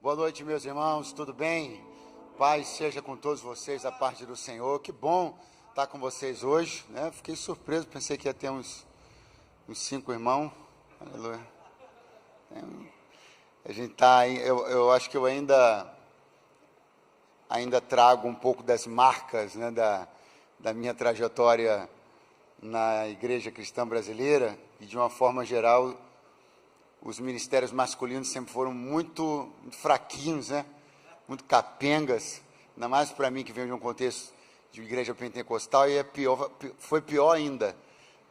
Boa noite, meus irmãos, tudo bem? Paz seja com todos vocês, a parte do Senhor. Que bom estar com vocês hoje, né? Fiquei surpreso, pensei que ia ter uns 5 irmãos. Aleluia. A gente está, eu acho que eu ainda trago um pouco das marcas, né, da minha trajetória na Igreja Cristã Brasileira, e de uma forma geral os ministérios masculinos sempre foram muito fraquinhos, né? Muito capengas, ainda mais para mim que venho de um contexto de igreja pentecostal, e foi pior ainda,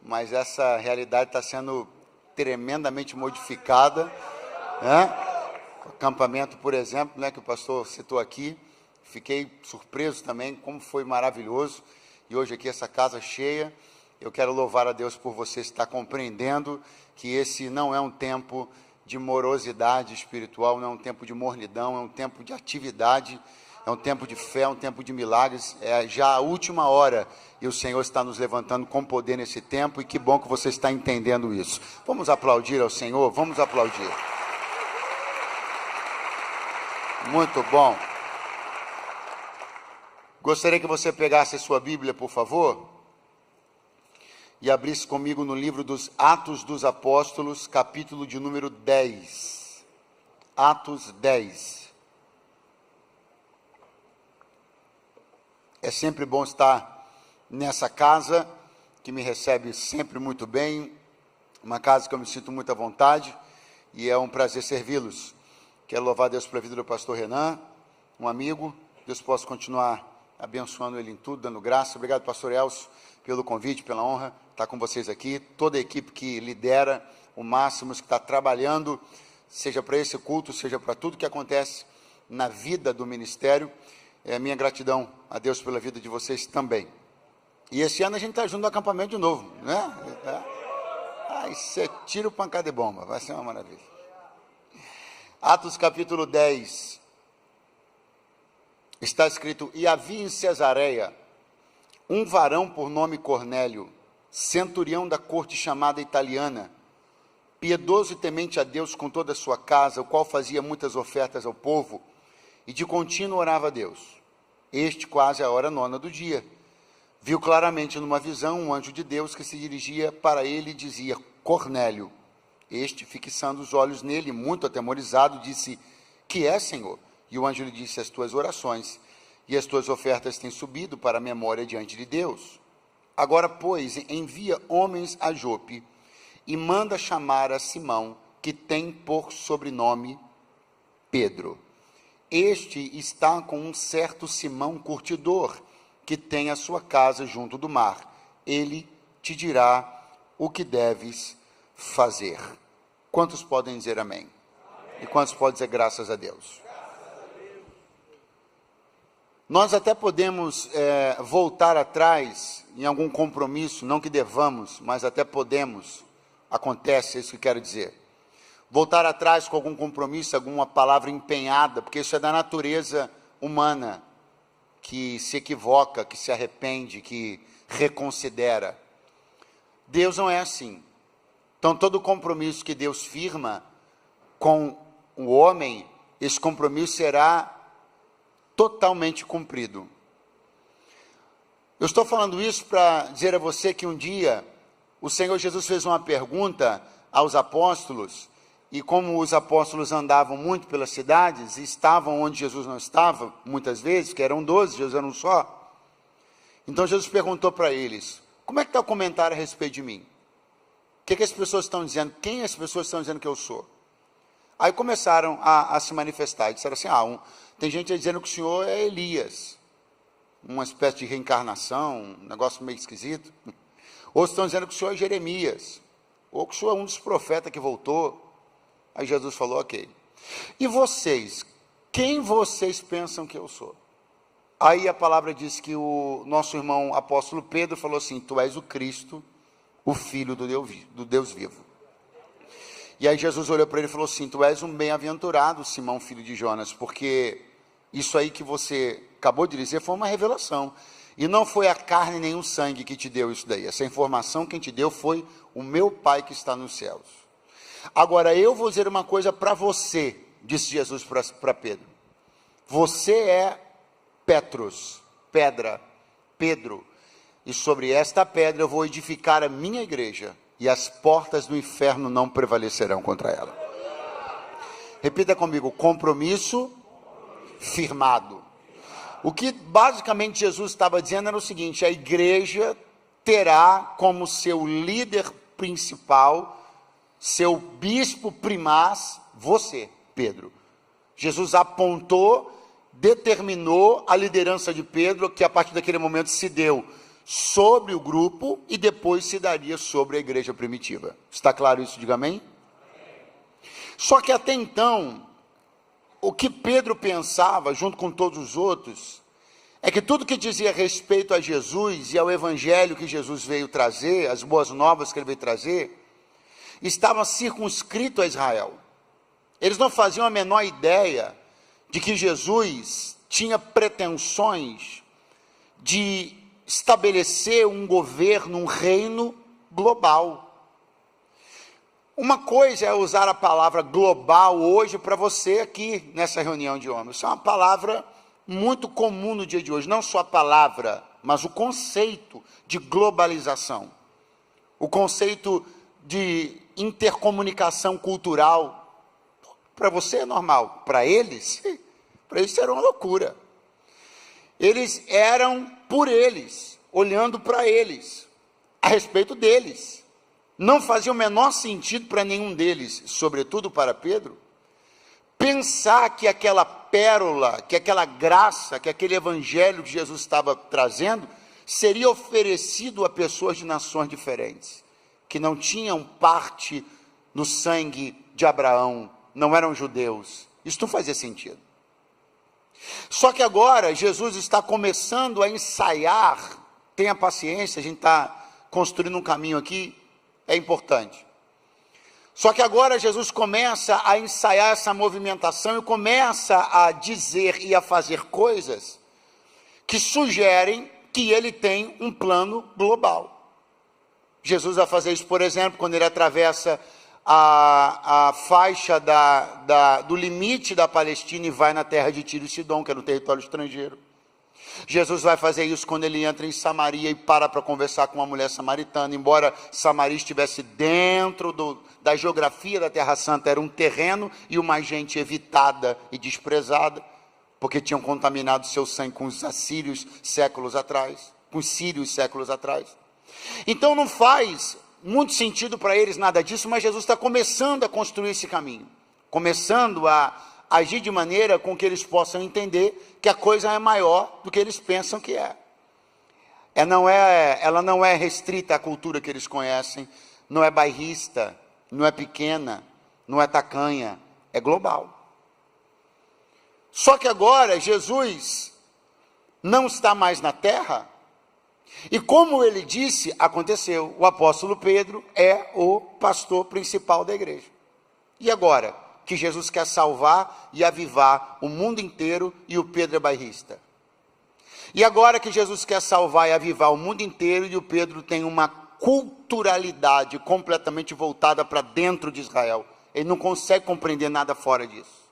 mas essa realidade está sendo tremendamente modificada, né? O acampamento, por exemplo, né, que o pastor citou aqui, fiquei surpreso também, como foi maravilhoso, e hoje aqui essa casa cheia. Eu quero louvar a Deus por você estar compreendendo que esse não é um tempo de morosidade espiritual, não é um tempo de mornidão, é um tempo de atividade, é um tempo de fé, é um tempo de milagres, é já a última hora, e o Senhor está nos levantando com poder nesse tempo, e que bom que você está entendendo isso. Vamos aplaudir ao Senhor? Vamos aplaudir. Muito bom. Gostaria que você pegasse a sua Bíblia, por favor, e abrisse comigo no livro dos Atos dos Apóstolos, capítulo de número 10. Atos 10. É sempre bom estar nessa casa, que me recebe sempre muito bem, uma casa que eu me sinto muito à vontade, e é um prazer servi-los. Quero louvar a Deus pela vida do pastor Renan, um amigo. Deus possa continuar abençoando ele em tudo, dando graça. Obrigado, pastor Elcio, pelo convite, pela honra estar com vocês aqui, toda a equipe que lidera o Máximos, que está trabalhando, seja para esse culto, seja para tudo que acontece na vida do ministério. É a minha gratidão a Deus pela vida de vocês também. E esse ano a gente está junto no acampamento de novo, né? Aí você tira o pancada de bomba, vai ser uma maravilha. Atos capítulo 10, está escrito: e havia em Cesareia um varão por nome Cornélio, centurião da corte chamada Italiana, piedoso e temente a Deus com toda a sua casa, o qual fazia muitas ofertas ao povo, e de contínuo orava a Deus. Este, quase à hora 9 do dia, viu claramente numa visão um anjo de Deus que se dirigia para ele e dizia: Cornélio. Este, fixando os olhos nele, muito atemorizado, disse: que é, Senhor? E o anjo lhe disse: as tuas orações e as tuas ofertas têm subido para a memória diante de Deus. Agora, pois, envia homens a Jope e manda chamar a Simão, que tem por sobrenome Pedro. Este está com um certo Simão curtidor, que tem a sua casa junto do mar. Ele te dirá o que deves fazer. Quantos podem dizer amém? E quantos podem dizer graças a Deus? Nós até podemos voltar atrás em algum compromisso, não que devamos, mas até podemos. Acontece, é isso que quero dizer. Voltar atrás com algum compromisso, alguma palavra empenhada, porque isso é da natureza humana, que se equivoca, que se arrepende, que reconsidera. Deus não é assim. Então, todo compromisso que Deus firma com o homem, esse compromisso será totalmente cumprido. Eu estou falando isso para dizer a você que um dia o Senhor Jesus fez uma pergunta aos apóstolos, e como os apóstolos andavam muito pelas cidades, e estavam onde Jesus não estava, muitas vezes, que eram 12, Jesus era um só. Então Jesus perguntou para eles: como é que está o comentário a respeito de mim? O que as pessoas estão dizendo? Quem as pessoas estão dizendo que eu sou? Aí começaram a se manifestar, e disseram assim: tem gente dizendo que o senhor é Elias, uma espécie de reencarnação, um negócio meio esquisito. Outros estão dizendo que o senhor é Jeremias, ou que o senhor é um dos profetas que voltou. Aí Jesus falou: ok. E vocês? Quem vocês pensam que eu sou? Aí a palavra diz que o nosso irmão apóstolo Pedro falou assim: tu és o Cristo, o Filho do Deus vivo. E aí Jesus olhou para ele e falou assim: tu és um bem-aventurado, Simão, filho de Jonas, porque isso aí que você acabou de dizer foi uma revelação. E não foi a carne nem o sangue que te deu isso daí. Essa informação quem te deu foi o meu Pai que está nos céus. Agora, eu vou dizer uma coisa para você, disse Jesus para Pedro. Você é Petros, pedra, Pedro, e sobre esta pedra eu vou edificar a minha igreja, e as portas do inferno não prevalecerão contra ela. Repita comigo: compromisso firmado. O que basicamente Jesus estava dizendo era o seguinte: a igreja terá como seu líder principal, seu bispo primaz, você, Pedro. Jesus apontou, determinou a liderança de Pedro, que a partir daquele momento se deu sobre o grupo e depois se daria sobre a igreja primitiva. Está claro isso? Diga amém. Só que até então, o que Pedro pensava, junto com todos os outros, é que tudo que dizia respeito a Jesus e ao evangelho que Jesus veio trazer, as boas novas que ele veio trazer, estava circunscrito a Israel. Eles não faziam a menor ideia de que Jesus tinha pretensões de estabelecer um governo, um reino global. Uma coisa é usar a palavra global hoje para você aqui nessa reunião de homens. Isso é uma palavra muito comum no dia de hoje. Não só a palavra, mas o conceito de globalização. O conceito de intercomunicação cultural. Para você é normal. Para eles era uma loucura. Eles eram por eles, olhando para eles, a respeito deles. Não fazia o menor sentido para nenhum deles, sobretudo para Pedro, pensar que aquela pérola, que aquela graça, que aquele evangelho que Jesus estava trazendo, seria oferecido a pessoas de nações diferentes, que não tinham parte no sangue de Abraão, não eram judeus. Isso não fazia sentido. Só que agora Jesus está começando a ensaiar, tenha paciência, a gente está construindo um caminho aqui, é importante. Só que agora Jesus começa a ensaiar essa movimentação e começa a dizer e a fazer coisas que sugerem que ele tem um plano global. Jesus vai fazer isso, por exemplo, quando ele atravessa a faixa do limite da Palestina e vai na terra de Tiro e Sidom, que é no território estrangeiro. Jesus vai fazer isso quando ele entra em Samaria e para conversar com uma mulher samaritana. Embora Samaria estivesse dentro da geografia da Terra Santa, era um terreno e uma gente evitada e desprezada, porque tinham contaminado seu sangue com os assírios séculos atrás, com os sírios séculos atrás. Então não faz muito sentido para eles nada disso, mas Jesus está começando a construir esse caminho, começando a agir de maneira com que eles possam entender que a coisa é maior do que eles pensam que é. Ela não é restrita à cultura que eles conhecem, não é bairrista, não é pequena, não é tacanha, é global. Só que agora Jesus não está mais na terra, e como ele disse, aconteceu. O apóstolo Pedro é o pastor principal da igreja. E agora que Jesus quer salvar e avivar o mundo inteiro e o Pedro é bairrista. E agora que Jesus quer salvar e avivar o mundo inteiro e o Pedro tem uma culturalidade completamente voltada para dentro de Israel. Ele não consegue compreender nada fora disso.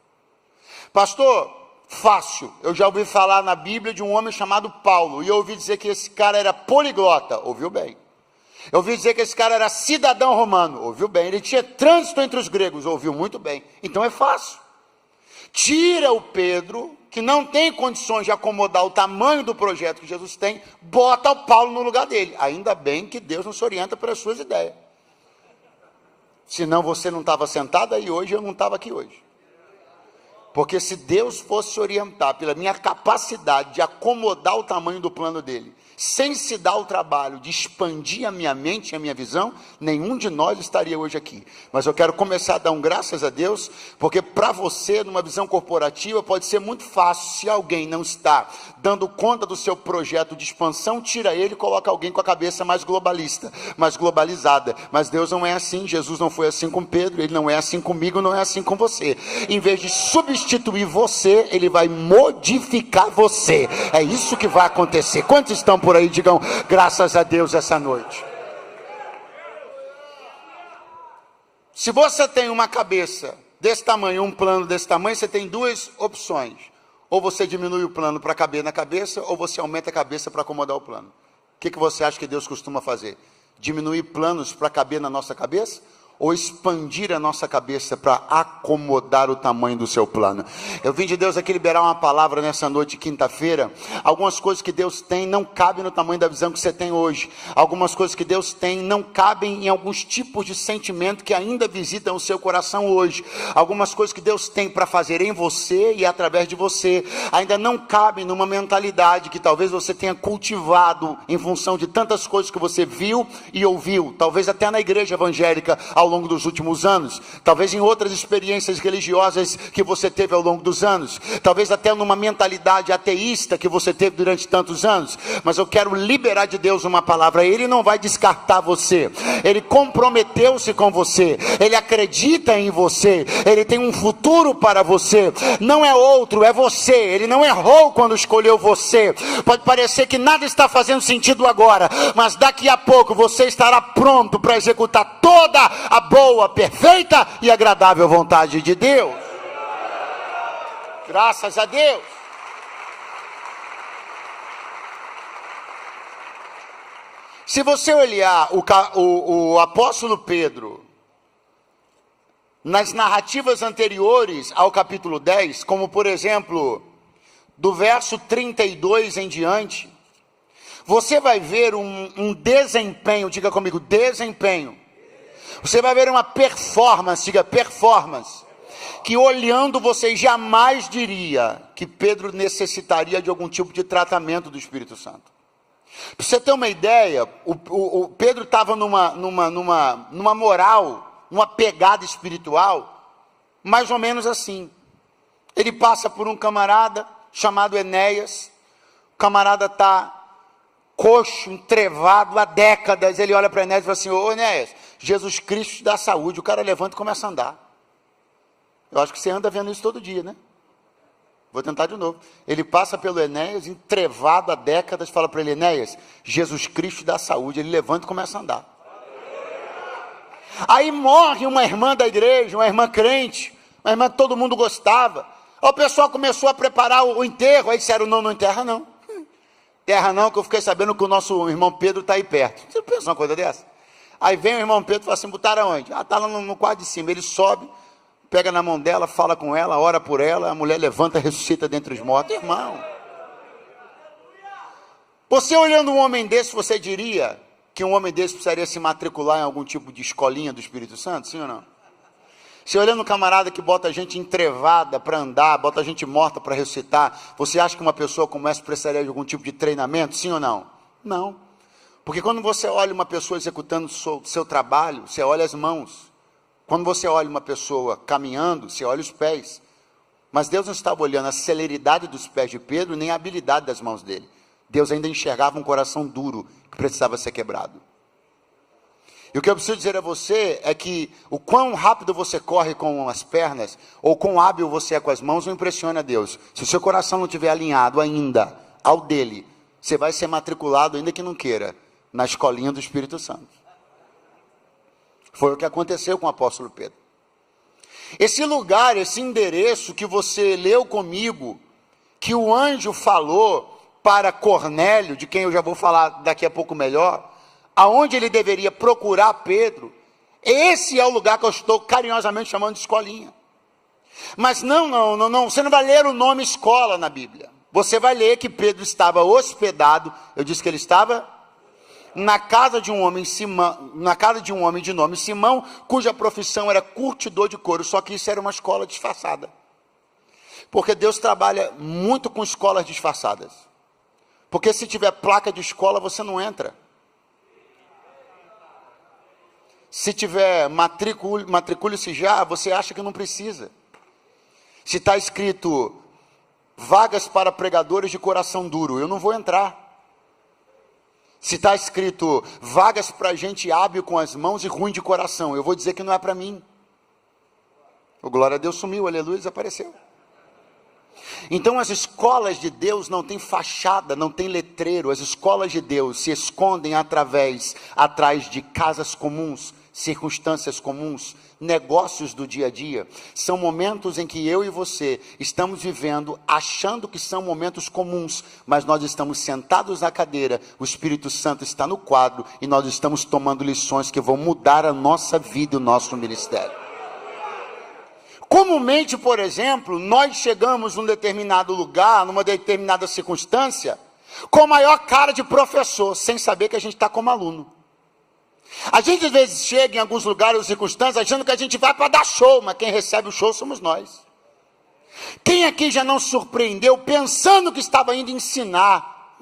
Pastor, fácil. Eu já ouvi falar na Bíblia de um homem chamado Paulo, e eu ouvi dizer que esse cara era poliglota. Ouviu bem. Eu ouvi dizer que esse cara era cidadão romano. Ouviu bem. Ele tinha trânsito entre os gregos. Ouviu muito bem. Então é fácil. Tira o Pedro, que não tem condições de acomodar o tamanho do projeto que Jesus tem, bota o Paulo no lugar dele. Ainda bem que Deus não se orienta pelas suas ideias. Senão você não estava sentado aí hoje, eu não estava aqui hoje. Porque se Deus fosse orientar pela minha capacidade de acomodar o tamanho do plano dele, sem se dar o trabalho de expandir a minha mente e a minha visão, nenhum de nós estaria hoje aqui. Mas eu quero começar a dar graças a Deus, porque para você, numa visão corporativa, pode ser muito fácil. Se alguém não está dando conta do seu projeto de expansão, tira ele e coloca alguém com a cabeça mais globalista, mais globalizada. Mas Deus não é assim. Jesus não foi assim com Pedro, ele não é assim comigo, não é assim com você. Em vez de substituir você, ele vai modificar você. É isso que vai acontecer. Quantos estão por aí? Digam graças a Deus essa noite. Se você tem uma cabeça desse tamanho, um plano desse tamanho, você tem duas opções. Ou você diminui o plano para caber na cabeça, ou você aumenta a cabeça para acomodar o plano. O que você acha que Deus costuma fazer? Diminuir planos para caber na nossa cabeça? Ou expandir a nossa cabeça para acomodar o tamanho do seu plano? Eu vim de Deus aqui liberar uma palavra nessa noite, quinta-feira. Algumas coisas que Deus tem não cabem no tamanho da visão que você tem hoje. Algumas coisas que Deus tem não cabem em alguns tipos de sentimento que ainda visitam o seu coração hoje. Algumas coisas que Deus tem para fazer em você e através de você ainda não cabem numa mentalidade que talvez você tenha cultivado em função de tantas coisas que você viu e ouviu, talvez até na igreja evangélica ao longo dos últimos anos, talvez em outras experiências religiosas que você teve ao longo dos anos, talvez até numa mentalidade ateísta que você teve durante tantos anos. Mas eu quero liberar de Deus uma palavra. Ele não vai descartar você, Ele comprometeu-se com você, Ele acredita em você, Ele tem um futuro para você, não é outro, é você. Ele não errou quando escolheu você. Pode parecer que nada está fazendo sentido agora, mas daqui a pouco você estará pronto para executar toda a boa, perfeita e agradável vontade de Deus. Graças a Deus. Se você olhar o apóstolo Pedro nas narrativas anteriores ao capítulo 10, como por exemplo, do verso 32 em diante, você vai ver um desempenho, diga comigo, desempenho. Você vai ver uma performance, diga performance, que olhando você jamais diria que Pedro necessitaria de algum tipo de tratamento do Espírito Santo. Para você ter uma ideia, o Pedro estava numa moral, numa pegada espiritual, mais ou menos assim. Ele passa por um camarada chamado Enéas, o camarada está coxo, entrevado há décadas. Ele olha para Enéas e fala assim: ô Enéas, Jesus Cristo te dá saúde. O cara levanta e começa a andar. Eu acho que você anda vendo isso todo dia, né? Vou tentar de novo. Ele passa pelo Enéas, entrevado há décadas, fala para ele: Enéas, Jesus Cristo te dá saúde. Ele levanta e começa a andar. Aí morre uma irmã da igreja, uma irmã crente, uma irmã que todo mundo gostava. Aí o pessoal começou a preparar o enterro. Aí disseram: não enterra não. Terra não, que eu fiquei sabendo que o nosso irmão Pedro está aí perto. Você pensa uma coisa dessa? Aí vem o irmão Pedro e fala assim: botaram onde? Ah, está lá no quarto de cima. Ele sobe, pega na mão dela, fala com ela, ora por ela, a mulher levanta, ressuscita dentre os mortos. Irmão, você olhando um homem desse, você diria que um homem desse precisaria se matricular em algum tipo de escolinha do Espírito Santo, sim ou não? Você olhando um camarada que bota a gente entrevada para andar, bota a gente morta para ressuscitar, você acha que uma pessoa como essa precisaria de algum tipo de treinamento, sim ou não? Não. Porque quando você olha uma pessoa executando o seu trabalho, você olha as mãos. Quando você olha uma pessoa caminhando, você olha os pés. Mas Deus não estava olhando a celeridade dos pés de Pedro, nem a habilidade das mãos dele. Deus ainda enxergava um coração duro que precisava ser quebrado. E o que eu preciso dizer a você é que o quão rápido você corre com as pernas, ou quão hábil você é com as mãos, não impressiona a Deus. Se o seu coração não estiver alinhado ainda ao dele, você vai ser matriculado, ainda que não queira, na escolinha do Espírito Santo. Foi o que aconteceu com o apóstolo Pedro. Esse lugar, esse endereço que você leu comigo, que o anjo falou para Cornélio, de quem eu já vou falar daqui a pouco melhor, aonde ele deveria procurar Pedro, esse é o lugar que eu estou carinhosamente chamando de escolinha. Mas não, você não vai ler o nome escola na Bíblia. Você vai ler que Pedro estava hospedado, eu disse que ele estava na casa de um homem, de nome Simão, cuja profissão era curtidor de couro, só que isso era uma escola disfarçada. Porque Deus trabalha muito com escolas disfarçadas. Porque se tiver placa de escola, você não entra. Se tiver matricule-se já, você acha que não precisa. Se está escrito vagas para pregadores de coração duro, eu não vou entrar. Se está escrito vagas para gente hábil com as mãos e ruim de coração, eu vou dizer que não é para mim. O glória a Deus sumiu, aleluia, desapareceu. Então as escolas de Deus não têm fachada, não tem letreiro. As escolas de Deus se escondem atrás de casas comuns, circunstâncias comuns, negócios do dia a dia, são momentos em que eu e você estamos vivendo, achando que são momentos comuns, mas nós estamos sentados na cadeira, o Espírito Santo está no quadro, e nós estamos tomando lições que vão mudar a nossa vida e o nosso ministério. Comumente, por exemplo, nós chegamos num determinado lugar, numa determinada circunstância, com a maior cara de professor, sem saber que a gente está como aluno. A gente às vezes chega em alguns lugares ou circunstâncias achando que a gente vai para dar show, mas quem recebe o show somos nós. Quem aqui já não se surpreendeu pensando que estava indo ensinar?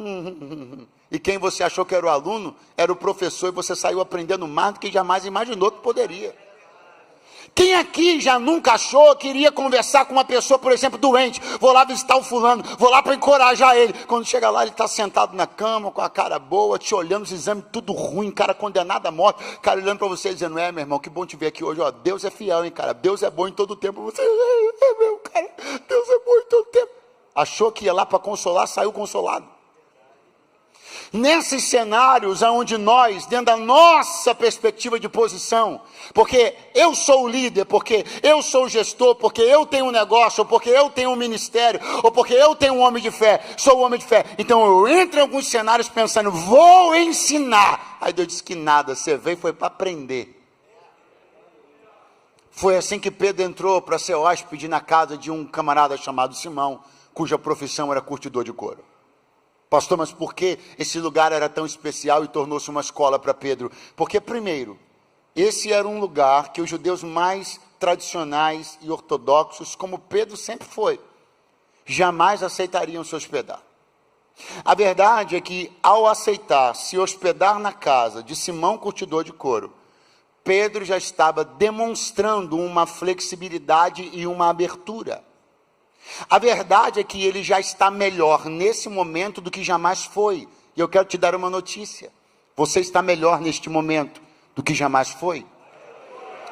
E quem você achou que era o aluno, era o professor, e você saiu aprendendo mais do que jamais imaginou que poderia. Quem aqui já nunca achou que iria conversar com uma pessoa, por exemplo, doente? Vou lá visitar o fulano, vou lá para encorajar ele. Quando chega lá, ele está sentado na cama, com a cara boa, te olhando, os exames tudo ruim, cara condenado à morte. Cara olhando para você, dizendo, meu irmão, que bom te ver aqui hoje. Ó, Deus é fiel, hein, cara. Deus é bom em todo tempo. Você, meu cara, Deus é bom em todo tempo. Achou que ia lá para consolar, saiu consolado. Nesses cenários onde nós, dentro da nossa perspectiva de posição, porque eu sou o líder, porque eu sou o gestor, porque eu tenho um negócio, ou porque eu tenho um ministério, ou porque eu tenho um homem de fé, sou um homem de fé, então eu entro em alguns cenários pensando, vou ensinar. Aí Deus disse que nada, você veio foi para aprender. Foi assim que Pedro entrou para ser hóspede na casa de um camarada chamado Simão, cuja profissão era curtidor de couro. Pastor, mas por que esse lugar era tão especial e tornou-se uma escola para Pedro? Porque, primeiro, esse era um lugar que os judeus mais tradicionais e ortodoxos, como Pedro sempre foi, jamais aceitariam se hospedar. A verdade é que, ao aceitar se hospedar na casa de Simão, curtidor de couro, Pedro já estava demonstrando uma flexibilidade e uma abertura. A verdade é que ele já está melhor nesse momento do que jamais foi. E eu quero te dar uma notícia. Você está melhor neste momento do que jamais foi.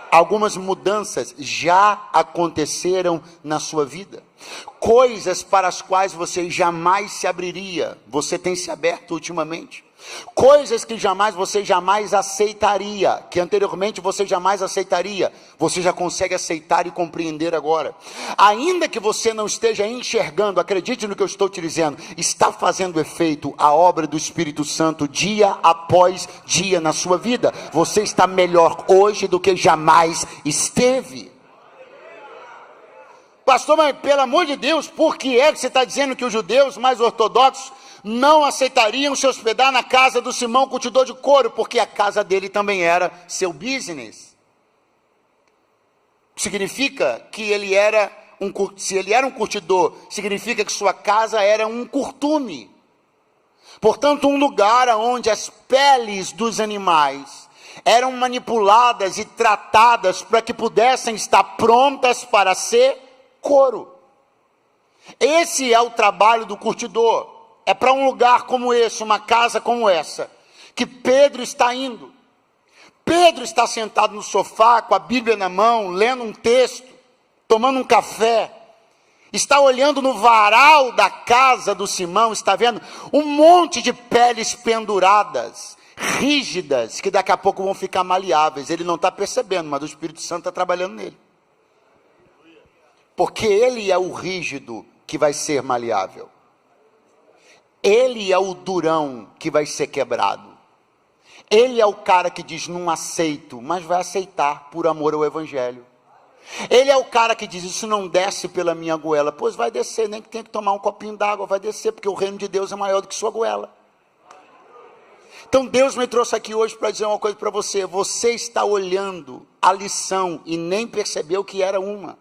Algumas mudanças já aconteceram na sua vida. Coisas para as quais você jamais se abriria, você tem se aberto ultimamente. Coisas que você jamais aceitaria, que anteriormente você jamais aceitaria, você já consegue aceitar e compreender agora. Ainda que você não esteja enxergando, acredite no que eu estou te dizendo, está fazendo efeito a obra do Espírito Santo dia após dia na sua vida. Você está melhor hoje do que jamais esteve. Pastor, mas pelo amor de Deus, por que é que você está dizendo que os judeus mais ortodoxos não aceitariam se hospedar na casa do Simão, curtidor de couro? Porque a casa dele também era seu business. Significa que se ele era um curtidor, significa que sua casa era um curtume. Portanto, um lugar onde as peles dos animais eram manipuladas e tratadas para que pudessem estar prontas para ser couro. Esse é o trabalho do curtidor. É para um lugar como esse, uma casa como essa, que Pedro está indo. Pedro está sentado no sofá, com a Bíblia na mão, lendo um texto, tomando um café. Está olhando no varal da casa do Simão, está vendo um monte de peles penduradas, rígidas, que daqui a pouco vão ficar maleáveis. Ele não está percebendo, mas o Espírito Santo está trabalhando nele. Porque ele é o rígido que vai ser maleável. Ele é o durão que vai ser quebrado. Ele é o cara que diz, não aceito, mas vai aceitar por amor ao Evangelho. Ele é o cara que diz, isso não desce pela minha goela. Pois vai descer, nem que tenha que tomar um copinho d'água, vai descer, porque o reino de Deus é maior do que sua goela. Então Deus me trouxe aqui hoje para dizer uma coisa para você. Você está olhando a lição e nem percebeu que era uma.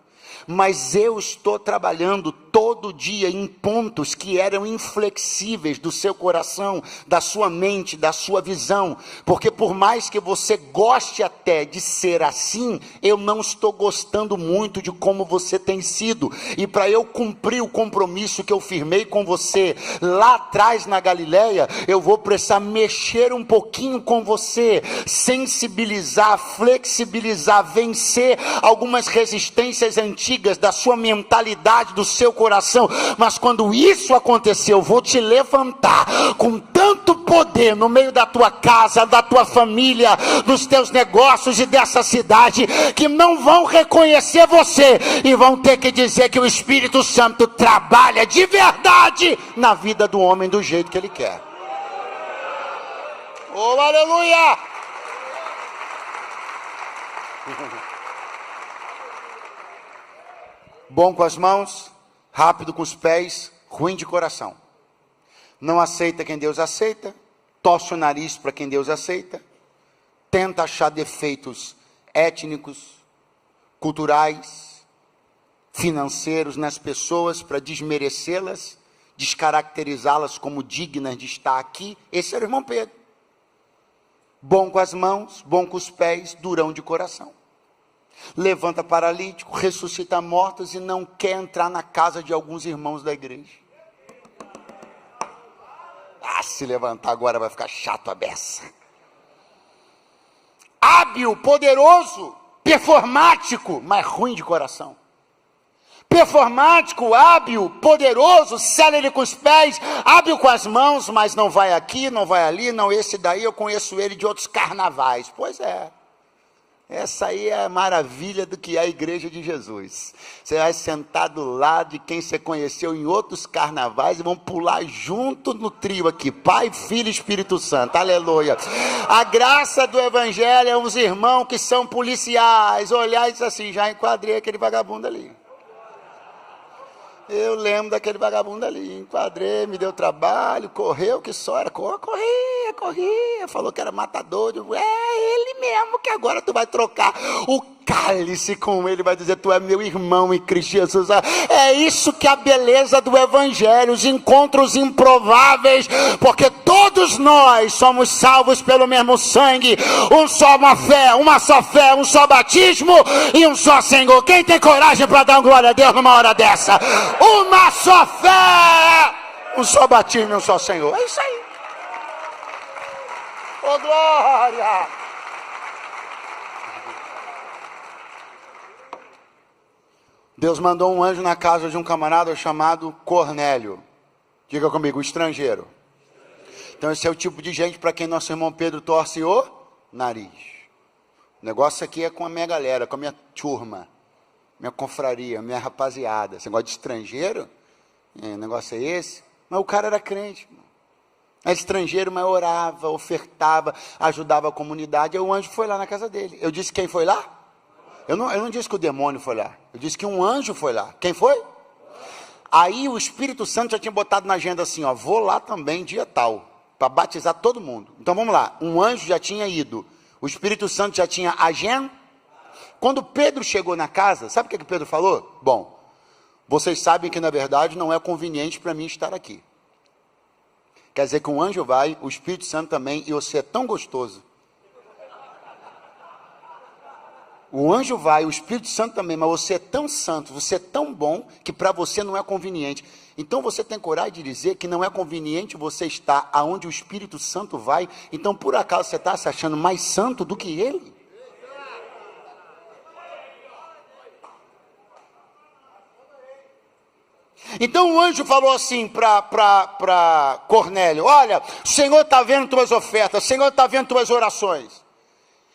Mas eu estou trabalhando todo dia em pontos que eram inflexíveis do seu coração, da sua mente, da sua visão, porque por mais que você goste até de ser assim, eu não estou gostando muito de como você tem sido, e para eu cumprir o compromisso que eu firmei com você lá atrás na Galileia, eu vou precisar mexer um pouquinho com você, sensibilizar, flexibilizar, vencer algumas resistências antigas da sua mentalidade, do seu coração, coração, mas quando isso acontecer, eu vou te levantar com tanto poder no meio da tua casa, da tua família, dos teus negócios e dessa cidade, que não vão reconhecer você e vão ter que dizer que o Espírito Santo trabalha de verdade na vida do homem do jeito que ele quer. Oh, aleluia! Bom com as mãos, rápido com os pés, ruim de coração. Não aceita quem Deus aceita, torce o nariz para quem Deus aceita, tenta achar defeitos étnicos, culturais, financeiros nas pessoas para desmerecê-las, descaracterizá-las como dignas de estar aqui. Esse era o irmão Pedro. Bom com as mãos, bom com os pés, durão de coração. Levanta paralítico, ressuscita mortos e não quer entrar na casa de alguns irmãos da igreja. Se levantar agora vai ficar chato a beça. Hábil, poderoso, performático, mas ruim de coração. Performático, hábil, poderoso, célere com os pés, hábil com as mãos, mas não vai aqui, não vai ali, não, esse daí eu conheço ele de outros carnavais. Pois é. Essa aí é a maravilha do que é a igreja de Jesus. Você vai sentar do lado de quem você conheceu em outros carnavais e vão pular junto no trio aqui, Pai, Filho e Espírito Santo, aleluia. A graça do evangelho é uns irmãos que são policiais, olhar e dizer assim, já enquadrei aquele vagabundo ali. Eu lembro daquele vagabundo ali, enquadrei, me deu trabalho, correu que só era, corria, falou que era matador, é ele mesmo que agora tu vai trocar o cálice com ele, vai dizer, tu é meu irmão em Cristo Jesus. É isso que é a beleza do evangelho, os encontros improváveis, porque todos nós somos salvos pelo mesmo sangue, uma só fé, um só batismo e um só Senhor. Quem tem coragem para dar glória a Deus numa hora dessa? Uma só fé, um só batismo e um só Senhor. É isso aí. Oh, glória! Deus mandou um anjo na casa de um camarada chamado Cornélio. Diga comigo, estrangeiro. Então esse é o tipo de gente para quem nosso irmão Pedro torce o nariz. O negócio aqui é com a minha galera, com a minha turma, minha confraria, minha rapaziada. Esse negócio de estrangeiro, o negócio é esse. Mas o cara era crente. É estrangeiro, mas orava, ofertava, ajudava a comunidade. Aí o anjo foi lá na casa dele. Eu disse quem foi lá? Eu não disse que o demônio foi lá. Eu disse que um anjo foi lá. Quem foi? Aí o Espírito Santo já tinha botado na agenda assim, ó, vou lá também dia tal, para batizar todo mundo. Então vamos lá, um anjo já tinha ido, o Espírito Santo já tinha agenda. Quando Pedro chegou na casa, sabe o que Pedro falou? Bom, vocês sabem que na verdade não é conveniente para mim estar aqui. Quer dizer que um anjo vai, o Espírito Santo também, e você é tão gostoso. O anjo vai, o Espírito Santo também, mas você é tão santo, você é tão bom, que para você não é conveniente. Então você tem coragem de dizer que não é conveniente você estar aonde o Espírito Santo vai, então por acaso você está se achando mais santo do que ele? Então o anjo falou assim para Cornélio, olha, o Senhor está vendo tuas ofertas, o Senhor está vendo tuas orações.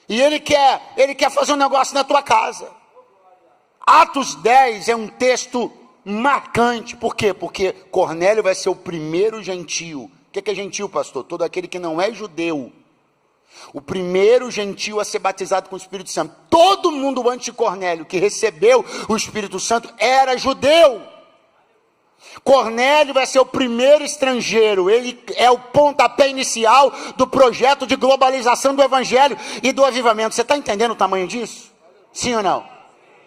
E ele quer fazer um negócio na tua casa. Atos 10 é um texto marcante. Por quê? Porque Cornélio vai ser o primeiro gentio. O que é gentio, pastor? Todo aquele que não é judeu. O primeiro gentio a ser batizado com o Espírito Santo. Todo mundo antes de Cornélio que recebeu o Espírito Santo era judeu. Cornélio vai ser o primeiro estrangeiro, ele é o pontapé inicial do projeto de globalização do evangelho e do avivamento. Você está entendendo o tamanho disso? Sim ou não?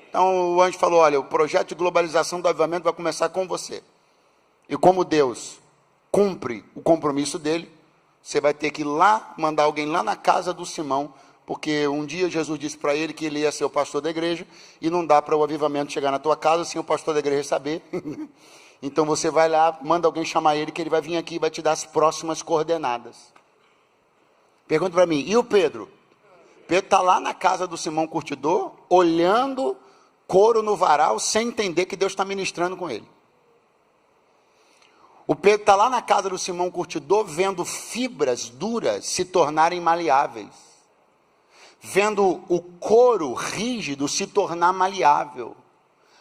Então o anjo falou, olha, o projeto de globalização do avivamento vai começar com você. E como Deus cumpre o compromisso dele, você vai ter que ir lá, mandar alguém lá na casa do Simão, porque um dia Jesus disse para ele que ele ia ser o pastor da igreja, e não dá para o avivamento chegar na tua casa sem o pastor da igreja saber. Então você vai lá, manda alguém chamar ele, que ele vai vir aqui e vai te dar as próximas coordenadas. Pergunta para mim, e o Pedro? Pedro está lá na casa do Simão Curtidor, olhando couro no varal, sem entender que Deus está ministrando com ele. O Pedro está lá na casa do Simão Curtidor, vendo fibras duras se tornarem maleáveis, vendo o couro rígido se tornar maleável,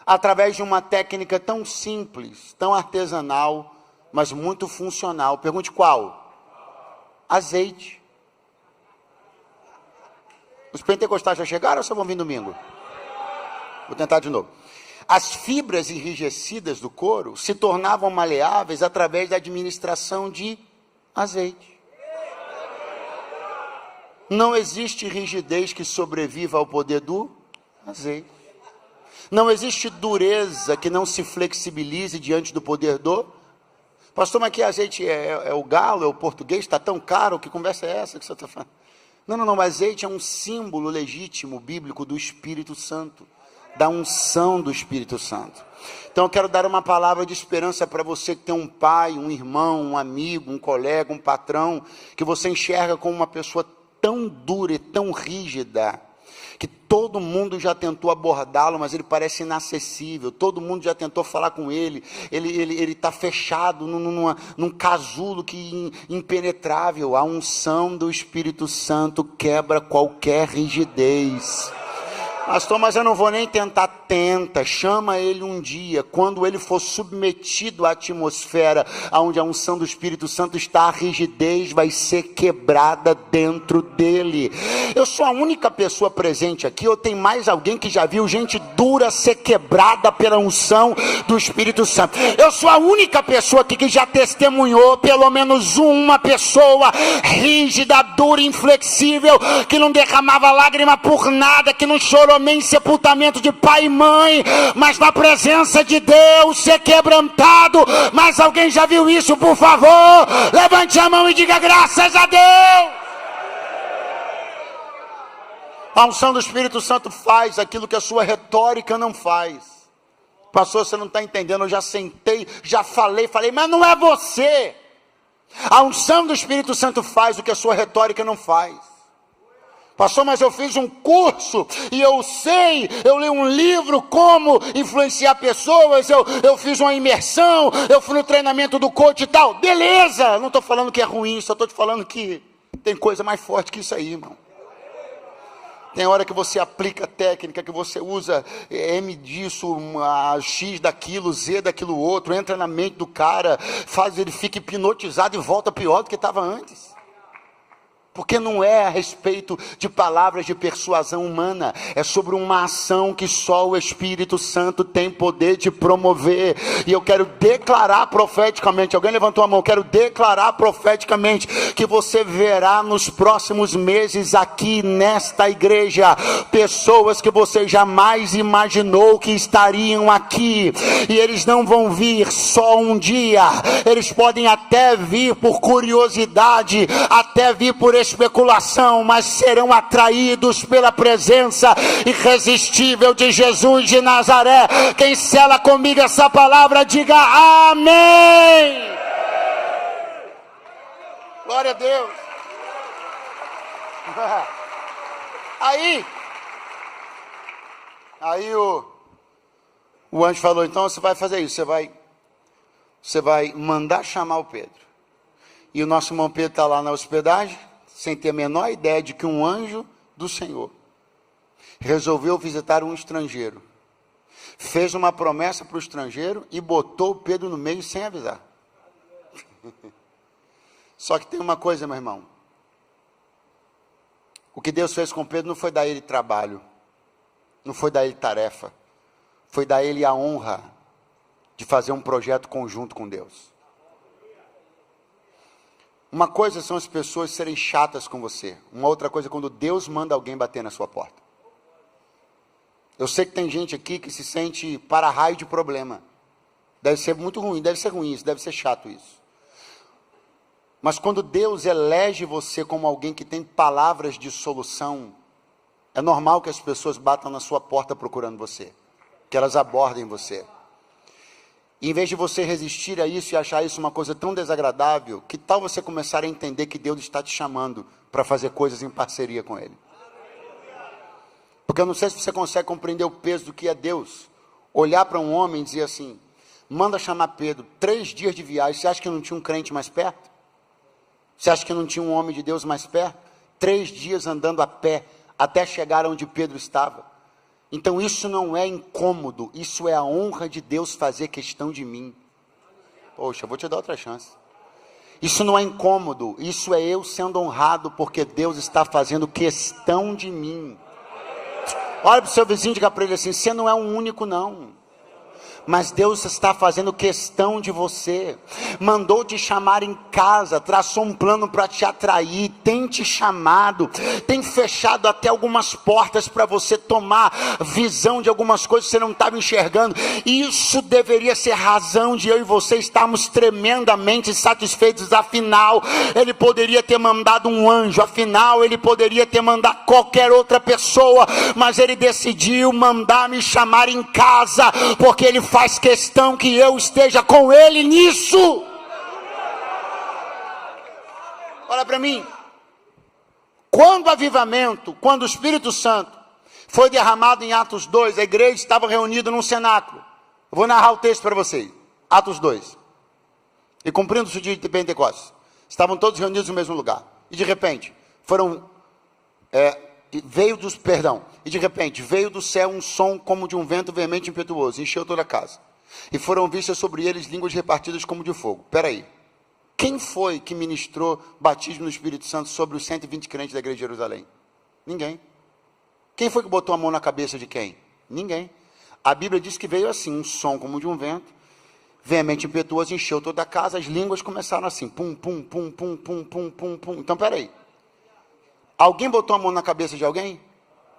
através de uma técnica tão simples, tão artesanal, mas muito funcional. Pergunte qual? Azeite. Os pentecostais já chegaram ou só vão vir domingo? Vou tentar de novo. As fibras enrijecidas do couro se tornavam maleáveis através da administração de azeite. Não existe rigidez que sobreviva ao poder do azeite. Não existe dureza que não se flexibilize diante do poder do... Pastor, mas que azeite é o galo, é o português, está tão caro, que conversa é essa que você está falando? Não, o azeite é um símbolo legítimo, bíblico, do Espírito Santo, da unção do Espírito Santo. Então eu quero dar uma palavra de esperança para você que tem um pai, um irmão, um amigo, um colega, um patrão, que você enxerga como uma pessoa tão dura e tão rígida, que todo mundo já tentou abordá-lo, mas ele parece inacessível, todo mundo já tentou falar com ele está fechado num casulo que impenetrável. A unção do Espírito Santo quebra qualquer rigidez. Pastor, mas eu não vou nem tentar. Tenta, chama ele um dia, quando ele for submetido à atmosfera onde a unção do Espírito Santo está, a rigidez vai ser quebrada dentro dele. Eu sou a única pessoa presente aqui, ou tem mais alguém que já viu gente dura ser quebrada pela unção do Espírito Santo? Eu sou a única pessoa aqui que já testemunhou pelo menos uma pessoa rígida, dura, inflexível, que não derramava lágrima por nada, que não chorou nem sepultamento de pai e mãe, mas na presença de Deus ser quebrantado. Mas alguém já viu isso? Por favor, levante a mão e diga graças a Deus. A unção do Espírito Santo faz aquilo que a sua retórica não faz. Pastor, você não está entendendo, eu já sentei, já falei, mas não é você. A unção do Espírito Santo faz o que a sua retórica não faz. Pastor, mas eu fiz um curso e eu sei, eu li um livro como influenciar pessoas, eu fiz uma imersão, eu fui no treinamento do coach e tal. Beleza, não estou falando que é ruim, só estou te falando que tem coisa mais forte que isso aí, irmão. Tem hora que você aplica técnica, que você usa M disso, X daquilo, Z daquilo outro, entra na mente do cara, faz ele fica hipnotizado e volta pior do que estava antes. Porque não é a respeito de palavras de persuasão humana, é sobre uma ação que só o Espírito Santo tem poder de promover. E eu quero declarar profeticamente, alguém levantou a mão, quero declarar profeticamente, que você verá nos próximos meses aqui nesta igreja, pessoas que você jamais imaginou que estariam aqui, e eles não vão vir só um dia, eles podem até vir por curiosidade, até vir por especulação, mas serão atraídos pela presença irresistível de Jesus de Nazaré. Quem sela comigo essa palavra, diga amém. Glória a Deus. Aí o anjo falou, então você vai fazer isso, você vai mandar chamar o Pedro. E o nosso irmão Pedro está lá na hospedagem, sem ter a menor ideia de que um anjo do Senhor resolveu visitar um estrangeiro, fez uma promessa para o estrangeiro e botou o Pedro no meio sem avisar. Só que tem uma coisa, meu irmão, o que Deus fez com Pedro não foi dar ele trabalho, não foi dar ele tarefa, foi dar ele a honra de fazer um projeto conjunto com Deus. Uma coisa são as pessoas serem chatas com você. Uma outra coisa é quando Deus manda alguém bater na sua porta. Eu sei que tem gente aqui que se sente para-raio de problema. Deve ser muito ruim, deve ser ruim isso, deve ser chato isso. Mas quando Deus elege você como alguém que tem palavras de solução, é normal que as pessoas batam na sua porta procurando você, que elas abordem você. E em vez de você resistir a isso e achar isso uma coisa tão desagradável, que tal você começar a entender que Deus está te chamando para fazer coisas em parceria com Ele? Porque eu não sei se você consegue compreender o peso do que é Deus. Olhar para um homem e dizer assim, manda chamar Pedro, 3 dias de viagem. Você acha que não tinha um crente mais perto? Você acha que não tinha um homem de Deus mais perto? 3 dias andando a pé, até chegar onde Pedro estava. Então isso não é incômodo, isso é a honra de Deus fazer questão de mim. Poxa, eu vou te dar outra chance. Isso não é incômodo, isso é eu sendo honrado, porque Deus está fazendo questão de mim. Olha para o seu vizinho e diga para ele assim: você não é um único não. Mas Deus está fazendo questão de você, mandou te chamar em casa, traçou um plano para te atrair, tem te chamado, tem fechado até algumas portas para você tomar visão de algumas coisas que você não estava enxergando. Isso deveria ser razão de eu e você estarmos tremendamente satisfeitos. Afinal, Ele poderia ter mandado um anjo, afinal Ele poderia ter mandado qualquer outra pessoa, mas Ele decidiu mandar me chamar em casa, porque Ele faz questão que eu esteja com Ele nisso. Olha para mim. Quando o avivamento, quando o Espírito Santo foi derramado em Atos 2, a igreja estava reunida num cenáculo. Eu vou narrar o texto para vocês. Atos 2. E cumprindo-se o dia de Pentecostes, estavam todos reunidos no mesmo lugar. E de repente, veio do céu um som como de um vento veemente e impetuoso, encheu toda a casa. E foram vistas sobre eles línguas repartidas como de fogo. Espera aí. Quem foi que ministrou batismo no Espírito Santo sobre os 120 crentes da igreja de Jerusalém? Ninguém. Quem foi que botou a mão na cabeça de quem? Ninguém. A Bíblia diz que veio assim, um som como de um vento, veemente impetuoso, encheu toda a casa, as línguas começaram assim, pum, pum, pum, pum, pum, pum, pum, pum. Então, espera aí. Alguém botou a mão na cabeça de alguém?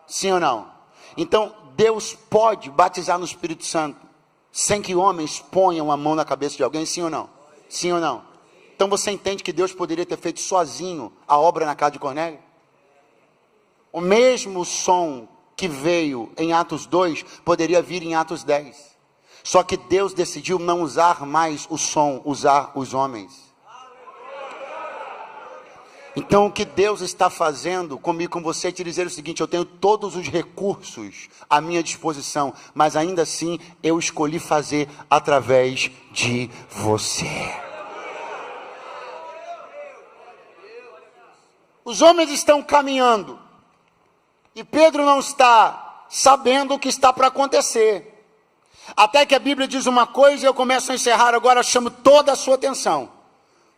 Sim ou não? Então, Deus pode batizar no Espírito Santo sem que homens ponham a mão na cabeça de alguém? Sim ou não? Sim ou não? Então você entende que Deus poderia ter feito sozinho a obra na casa de Cornélio? O mesmo som que veio em Atos 2 poderia vir em Atos 10. Só que Deus decidiu não usar mais o som, usar os homens. Então o que Deus está fazendo comigo, com você, é te dizer o seguinte: eu tenho todos os recursos à minha disposição, mas ainda assim eu escolhi fazer através de você. Os homens estão caminhando, e Pedro não está sabendo o que está para acontecer. Até que a Bíblia diz uma coisa, e eu começo a encerrar agora, chamo toda a sua atenção,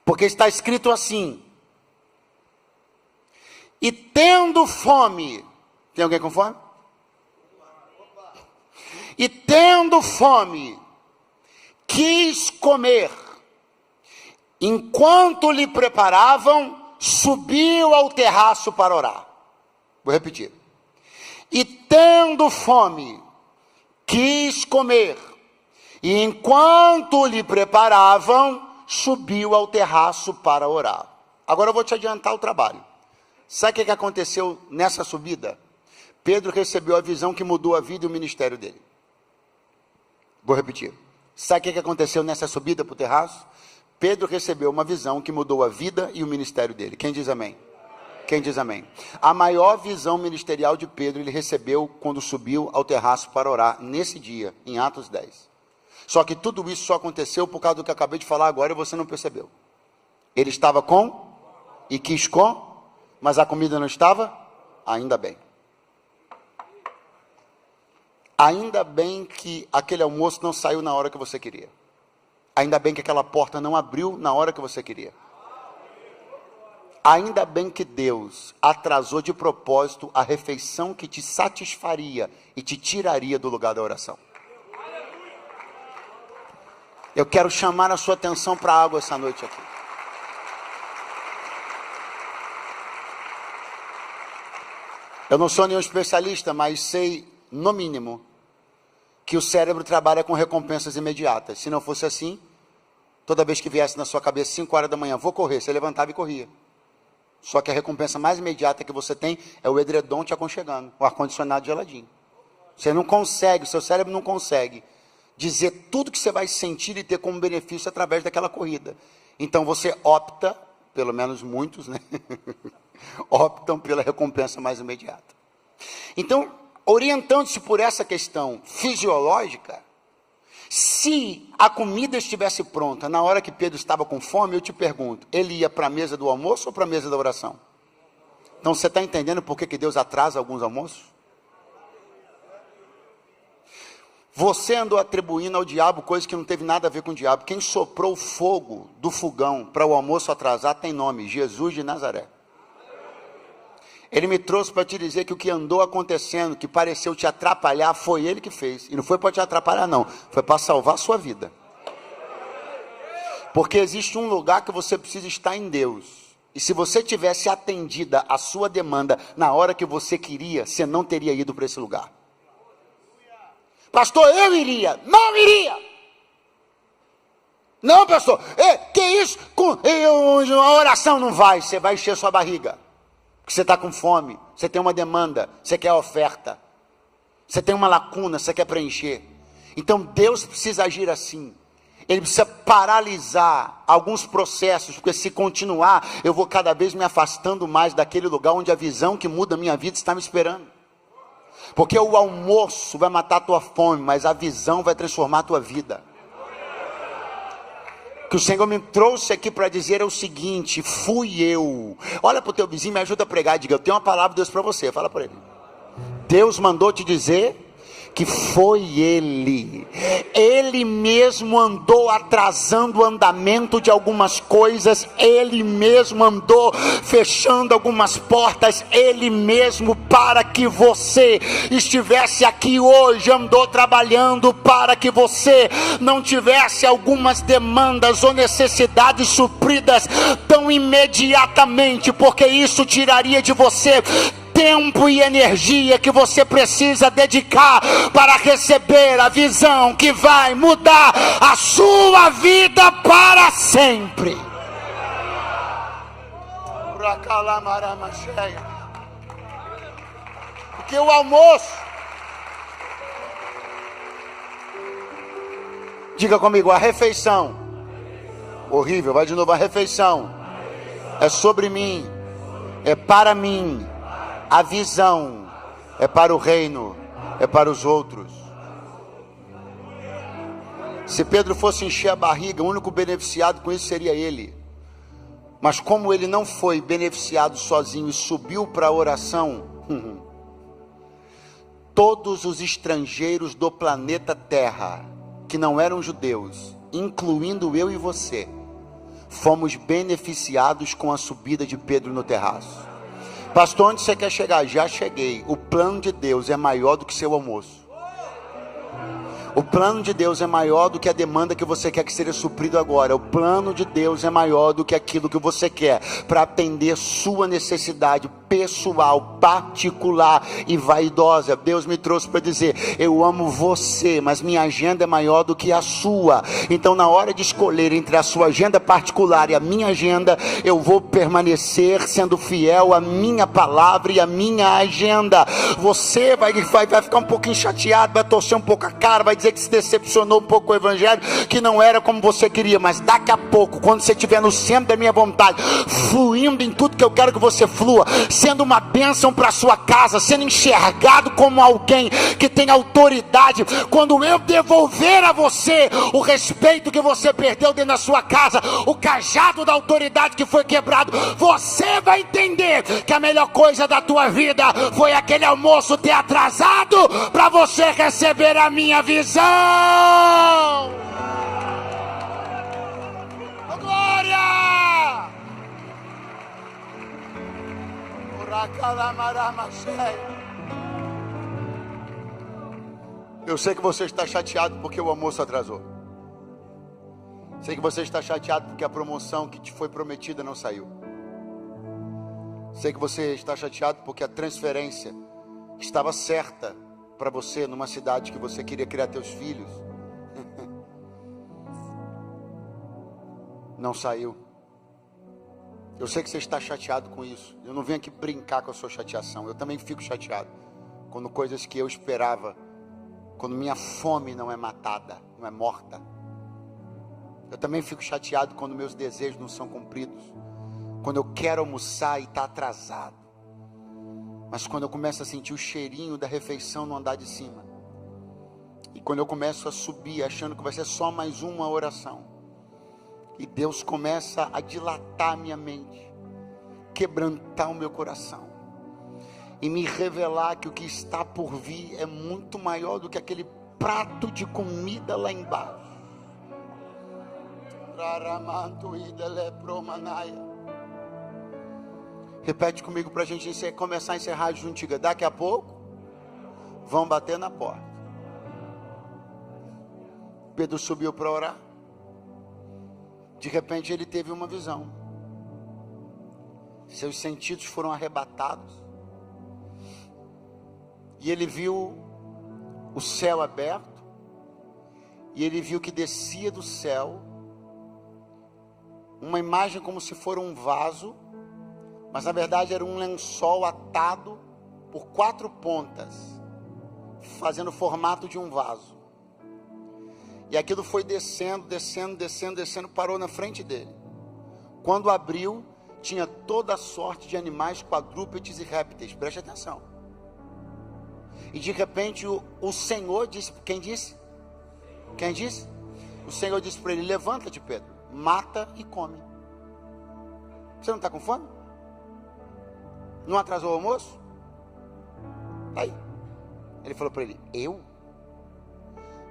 porque está escrito assim: e tendo fome, tem alguém com fome? E tendo fome, quis comer. Enquanto lhe preparavam, subiu ao terraço para orar. Vou repetir. E tendo fome, quis comer. E enquanto lhe preparavam, subiu ao terraço para orar. Agora eu vou te adiantar o trabalho. Sabe o que aconteceu nessa subida? Pedro recebeu a visão que mudou a vida e o ministério dele. Vou repetir. Sabe o que aconteceu nessa subida para o terraço? Pedro recebeu uma visão que mudou a vida e o ministério dele. Quem diz amém? Quem diz amém? A maior visão ministerial de Pedro ele recebeu quando subiu ao terraço para orar, nesse dia, em Atos 10. Só que tudo isso só aconteceu por causa do que eu acabei de falar agora e você não percebeu. Ele estava com e quis com, mas a comida não estava? Ainda bem. Ainda bem que aquele almoço não saiu na hora que você queria. Ainda bem que aquela porta não abriu na hora que você queria. Ainda bem que Deus atrasou de propósito a refeição que te satisfaria e te tiraria do lugar da oração. Eu quero chamar a sua atenção para a água essa noite aqui. Eu não sou nenhum especialista, mas sei, no mínimo, que o cérebro trabalha com recompensas imediatas. Se não fosse assim, toda vez que viesse na sua cabeça 5 horas da manhã, vou correr, você levantava e corria. Só que a recompensa mais imediata que você tem é o edredom te aconchegando, o ar-condicionado geladinho. Você não consegue, o seu cérebro não consegue dizer tudo que você vai sentir e ter como benefício através daquela corrida. Então você opta, pelo menos muitos, né? optam pela recompensa mais imediata. Então, orientando-se por essa questão fisiológica, Se a comida estivesse pronta na hora que Pedro estava com fome, eu te pergunto, ele ia para a mesa do almoço ou para a mesa da oração? Então você está entendendo por que Deus atrasa alguns almoços? Você andou atribuindo ao diabo coisas que não teve nada a ver com o diabo. Quem soprou o fogo do fogão para o almoço atrasar tem nome: Jesus de Nazaré. Ele me trouxe para te dizer que o que andou acontecendo, que pareceu te atrapalhar, foi ele que fez. E não foi para te atrapalhar não, foi para salvar a sua vida. Porque existe um lugar que você precisa estar em Deus. E se você tivesse atendida a sua demanda na hora que você queria, você não teria ido para esse lugar. Pastor, eu iria. Não iria. Não, pastor. Que isso? A oração não vai. Você vai encher sua barriga. Porque você está com fome. Você tem uma demanda. Você quer oferta. Você tem uma lacuna. Você quer preencher. Então Deus precisa agir assim. Ele precisa paralisar alguns processos. Porque se continuar, eu vou cada vez me afastando mais daquele lugar onde a visão que muda a minha vida está me esperando. Porque o almoço vai matar a tua fome, mas a visão vai transformar a tua vida. O que o Senhor me trouxe aqui para dizer é o seguinte: fui eu. Olha para o teu vizinho, me ajuda a pregar e diga: eu tenho uma palavra de Deus para você. Fala para ele. Deus mandou te dizer que foi ele mesmo andou atrasando o andamento de algumas coisas, ele mesmo andou fechando algumas portas, ele mesmo, para que você estivesse aqui hoje, andou trabalhando para que você não tivesse algumas demandas ou necessidades supridas tão imediatamente, porque isso tiraria de você tempo e energia que você precisa dedicar para receber a visão que vai mudar a sua vida para sempre. Porque o almoço, diga comigo, a refeição, horrível, vai de novo, a refeição é sobre mim, é para mim. A visão é para o reino, é para os outros. Se Pedro fosse encher a barriga, o único beneficiado com isso seria ele. Mas como ele não foi beneficiado sozinho e subiu para a oração, todos os estrangeiros do planeta Terra, que não eram judeus, incluindo eu e você, fomos beneficiados com a subida de Pedro no terraço. Pastor, onde você quer chegar? Já cheguei. O plano de Deus é maior do que seu almoço. O plano de Deus é maior do que a demanda que você quer que seja suprido agora. O plano de Deus é maior do que aquilo que você quer para atender sua necessidade pessoal, particular e vaidosa. Deus me trouxe para dizer: eu amo você, mas minha agenda é maior do que a sua. Então, na hora de escolher entre a sua agenda particular e a minha agenda, eu vou permanecer sendo fiel à minha palavra e à minha agenda. Você vai ficar um pouquinho chateado, vai torcer um pouco a cara, vai dizer que se decepcionou um pouco com o evangelho, que não era como você queria, mas daqui a pouco, quando você estiver no centro da minha vontade, fluindo em tudo que eu quero que você flua, sendo uma bênção para a sua casa, sendo enxergado como alguém que tem autoridade, quando eu devolver a você o respeito que você perdeu dentro da sua casa, o cajado da autoridade que foi quebrado, você vai entender que a melhor coisa da tua vida foi aquele almoço ter atrasado para você receber a minha visão. Oh, glória! Eu sei que você está chateado porque o almoço atrasou. Sei que você está chateado porque a promoção que te foi prometida não saiu. Sei que você está chateado porque a transferência que estava certa para você numa cidade que você queria criar teus filhos não saiu. Eu sei que você está chateado com isso. Eu não venho aqui brincar com a sua chateação. Eu também fico chateado quando coisas que eu esperava, quando minha fome não é matada, não é morta. Eu também fico chateado quando meus desejos não são cumpridos, quando eu quero almoçar e está atrasado. Mas quando eu começo a sentir o cheirinho da refeição no andar de cima, E quando eu começo a subir, achando que vai ser só mais uma oração, e Deus começa a dilatar a minha mente, quebrantar o meu coração, e me revelar que o que está por vir é muito maior do que aquele prato de comida lá embaixo. Repete comigo para a gente começar a encerrar juntinho. Daqui a pouco vão bater na porta. Pedro subiu para orar. De repente ele teve uma visão. Seus sentidos foram arrebatados. E ele viu o céu aberto. E ele viu que descia do céu uma imagem como se fosse um vaso, mas na verdade era um lençol atado por 4 pontas, fazendo o formato de um vaso. E aquilo foi descendo, parou na frente dele. Quando abriu, tinha toda a sorte de animais quadrúpedes e répteis. Preste atenção. E de repente o Senhor disse, quem disse? Quem disse? O Senhor disse para ele: levanta-te, Pedro, mata e come. Você não está com fome? Não atrasou o almoço? Aí ele falou para ele: eu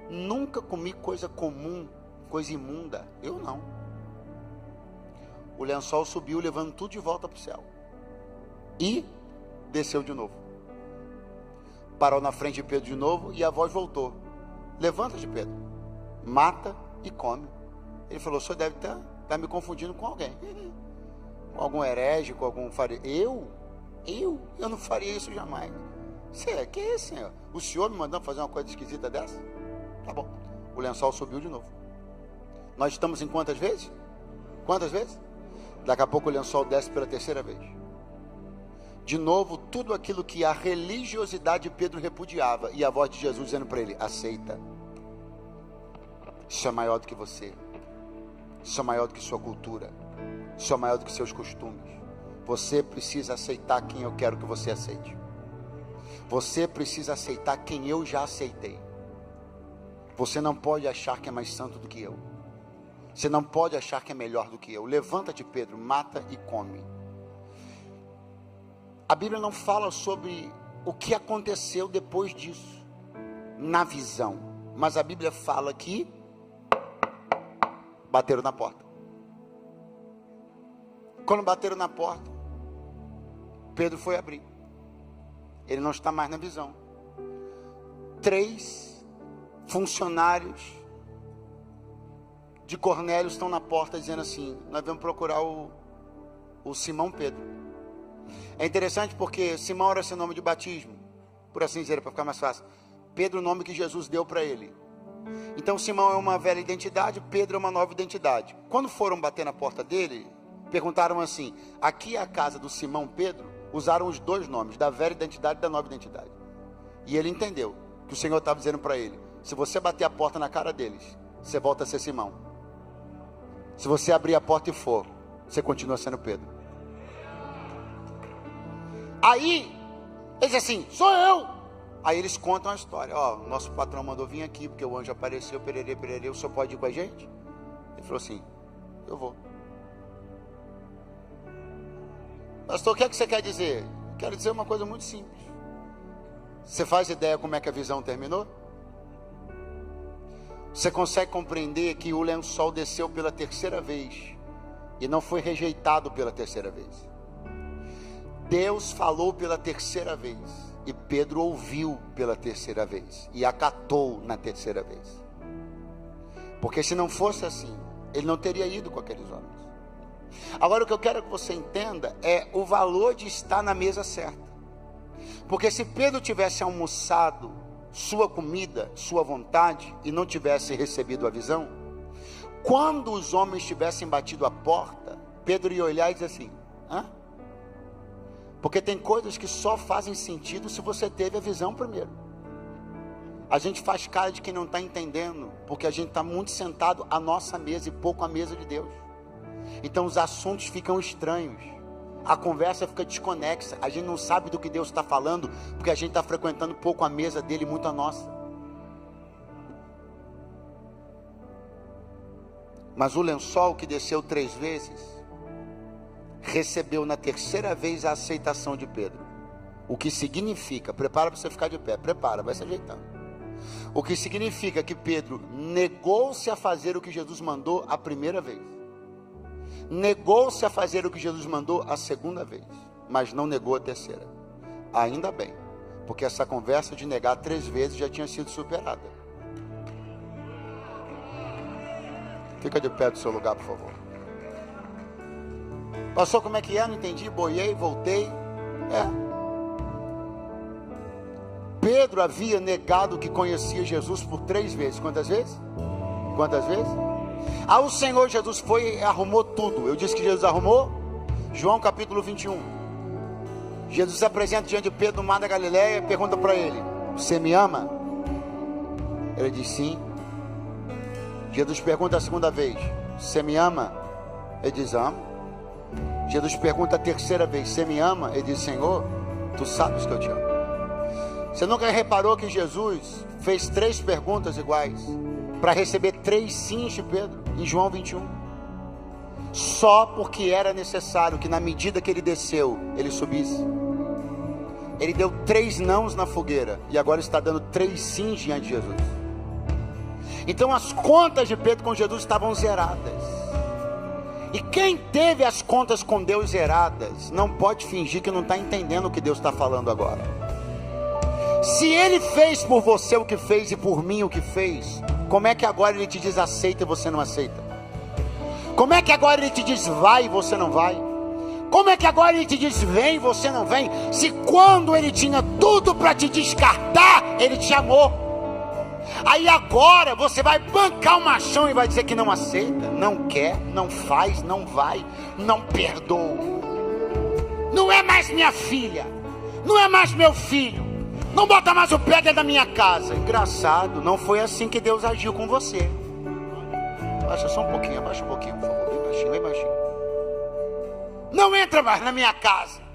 nunca comi coisa comum, coisa imunda. Eu não. O lençol subiu, levando tudo de volta para o céu, e desceu de novo. Parou na frente de Pedro de novo, e a voz voltou: levanta-te, Pedro, mata e come. Ele falou: o senhor deve estar me confundindo com alguém, com algum herege, com algum fariseu. Eu não faria isso jamais. Que é isso, Senhor? O senhor me mandando fazer uma coisa esquisita dessa? Tá bom. O lençol subiu de novo. Nós estamos em quantas vezes? Quantas vezes? Daqui a pouco o lençol desce pela 3ª vez. De novo, tudo aquilo que a religiosidade de Pedro repudiava, e a voz de Jesus dizendo para ele: aceita. Isso é maior do que você. Isso é maior do que sua cultura. Isso é maior do que seus costumes. Você precisa aceitar quem eu quero que você aceite. Você precisa aceitar quem eu já aceitei. Você não pode achar que é mais santo do que eu. Você não pode achar que é melhor do que eu. Levanta-te, Pedro, mata e come. A Bíblia não fala sobre o que aconteceu depois disso, na visão. Mas a Bíblia fala que bateram na porta. Quando bateram na porta, Pedro foi abrir. Ele não está mais na visão. 3 funcionários de Cornélio estão na porta dizendo assim: nós vamos procurar o Simão Pedro. É interessante porque Simão era seu nome de batismo, por assim dizer, para ficar mais fácil. Pedro, o nome que Jesus deu para ele. Então Simão é uma velha identidade, Pedro é uma nova identidade. Quando foram bater na porta dele, perguntaram assim: aqui é a casa do Simão Pedro? Usaram os 2 nomes, da velha identidade e da nova identidade. E ele entendeu que o Senhor estava dizendo para ele: se você bater a porta na cara deles, você volta a ser Simão. Se você abrir a porta e for, você continua sendo Pedro. Aí, ele diz assim: sou eu. Aí eles contam a história: nosso patrão mandou vir aqui, porque o anjo apareceu, pererê, o senhor pode ir com a gente? Ele falou assim: eu vou. Pastor, o que é que você quer dizer? Quero dizer uma coisa muito simples. Você faz ideia como é que a visão terminou? Você consegue compreender que o lençol desceu pela 3ª vez e não foi rejeitado pela 3ª vez? Deus falou pela 3ª vez e Pedro ouviu pela 3ª vez e acatou na 3ª vez. Porque se não fosse assim, ele não teria ido com aqueles homens. Agora o que eu quero que você entenda é o valor de estar na mesa certa. Porque se Pedro tivesse almoçado sua comida, sua vontade, e não tivesse recebido a visão, quando os homens tivessem batido a porta, Pedro ia olhar e dizer assim: hã? Porque tem coisas que só fazem sentido se você teve a visão primeiro. A gente faz cara de quem não está entendendo, porque a gente está muito sentado à nossa mesa e pouco à mesa de Deus. Então os assuntos ficam estranhos, a conversa fica desconexa, a gente não sabe do que Deus está falando, porque a gente está frequentando pouco a mesa dele e muito a nossa. Mas o lençol que desceu 3 vezes, recebeu na terceira vez a aceitação de Pedro. O que significa, prepara para você ficar de pé, prepara, vai se ajeitando. O que significa que Pedro negou-se a fazer o que Jesus mandou a primeira vez. Negou-se a fazer o que Jesus mandou a segunda vez, mas não negou a terceira. Ainda bem, porque essa conversa de negar 3 vezes já tinha sido superada. Fica de pé do seu lugar, por favor. Pastor, como é que é? Não entendi, boiei, voltei. Pedro havia negado que conhecia Jesus por 3 vezes. Quantas vezes? Quantas vezes? O Senhor Jesus foi e arrumou tudo. Eu disse que Jesus arrumou? João capítulo 21. Jesus se apresenta diante de Pedro no mar da Galileia e pergunta para ele: você me ama? Ele diz sim. Jesus pergunta a segunda vez: você me ama? Ele diz amo. Jesus pergunta a terceira vez: você me ama? Ele diz: Senhor, tu sabes que eu te amo. Você nunca reparou que Jesus fez 3 perguntas iguais para receber 3 sims de Pedro em João 21? Só porque era necessário que na medida que ele desceu, ele subisse. Ele deu 3 nãos na fogueira e agora está dando 3 sims diante de Jesus. Então as contas de Pedro com Jesus estavam zeradas. E quem teve as contas com Deus zeradas não pode fingir que não está entendendo o que Deus está falando agora. Se Ele fez por você o que fez e por mim o que fez, como é que agora Ele te diz aceita e você não aceita? Como é que agora Ele te diz vai e você não vai? Como é que agora Ele te diz vem e você não vem? Se quando Ele tinha tudo para te descartar, Ele te amou. Aí agora você vai bancar o machão e vai dizer que não aceita, não quer, não faz, não vai, não perdoa. Não é mais minha filha, não é mais meu filho, não bota mais o pé dentro da minha casa. Engraçado, não foi assim que Deus agiu com você. Abaixa só um pouquinho, abaixa um pouquinho, por favor, bem baixinho, bem baixinho. Não entra mais na minha casa.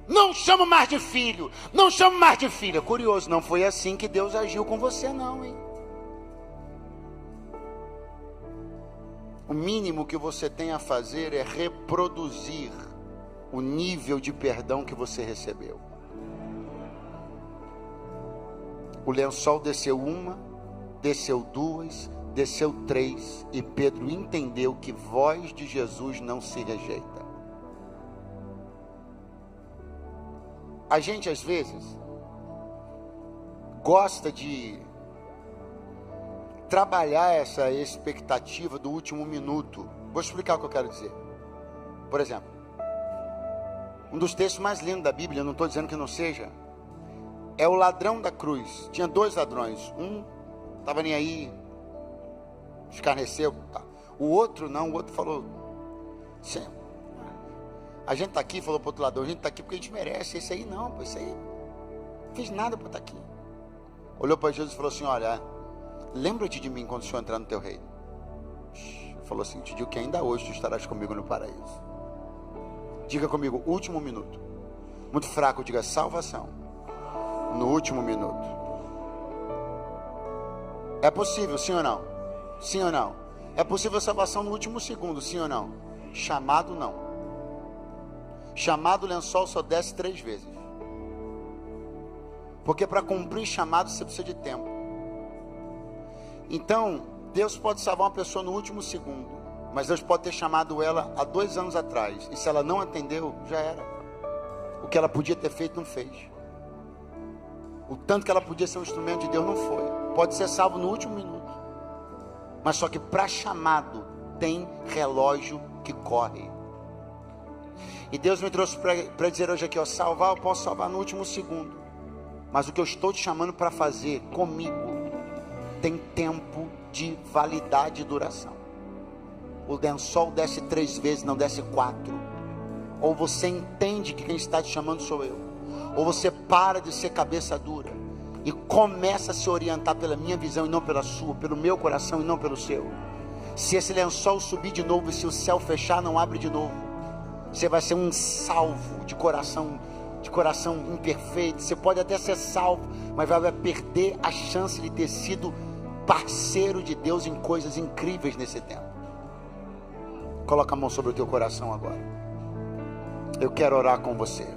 Não chamo mais de filho, não chamo mais de filha. Curioso, não foi assim que Deus agiu com você não, hein? O mínimo que você tem a fazer é reproduzir o nível de perdão que você recebeu. O lençol desceu 1, desceu 2, desceu 3, e Pedro entendeu que voz de Jesus não se rejeita. A gente às vezes gosta de trabalhar essa expectativa do último minuto. Vou explicar o que eu quero dizer. Por exemplo, um dos textos mais lindos da Bíblia, não estou dizendo que não seja, é o ladrão da cruz. Tinha 2 ladrões, um estava nem aí, escarneceu, tá. O outro não, o outro falou: Senhor, a gente está aqui, falou para o outro ladrão, a gente está aqui porque a gente merece. Esse aí não, pô, esse aí não fiz nada para estar aqui. Olhou para Jesus e falou assim: olha, lembra-te de mim quando o Senhor entrar no teu reino. Falou assim: te digo que ainda hoje tu estarás comigo no paraíso. Diga comigo, último minuto. Muito fraco, diga salvação no último minuto. É possível, sim ou não? Sim ou não? É possível salvação no último segundo, sim ou não? Chamado não. Chamado, o lençol só desce 3 vezes. Porque para cumprir chamado você precisa de tempo. Então, Deus pode salvar uma pessoa no último segundo, mas Deus pode ter chamado ela há 2 anos atrás, e se ela não atendeu, já era. O que ela podia ter feito, não fez. O tanto que ela podia ser um instrumento de Deus, não foi. Pode ser salvo no último minuto, mas só que para chamado tem relógio que corre. E Deus me trouxe para dizer hoje aqui, ó, salvar, eu posso salvar no último segundo, mas o que eu estou te chamando para fazer comigo tem tempo de validade e duração. O lençol desce 3 vezes, não desce 4. Ou você entende que quem está te chamando sou eu, ou você para de ser cabeça dura e começa a se orientar pela minha visão e não pela sua, pelo meu coração e não pelo seu. Se esse lençol subir de novo e se o céu fechar, não abre de novo. Você vai ser um salvo de coração imperfeito. Você pode até ser salvo, mas vai perder a chance de ter sido parceiro de Deus em coisas incríveis nesse tempo. Coloca a mão sobre o teu coração agora. Eu quero orar com você.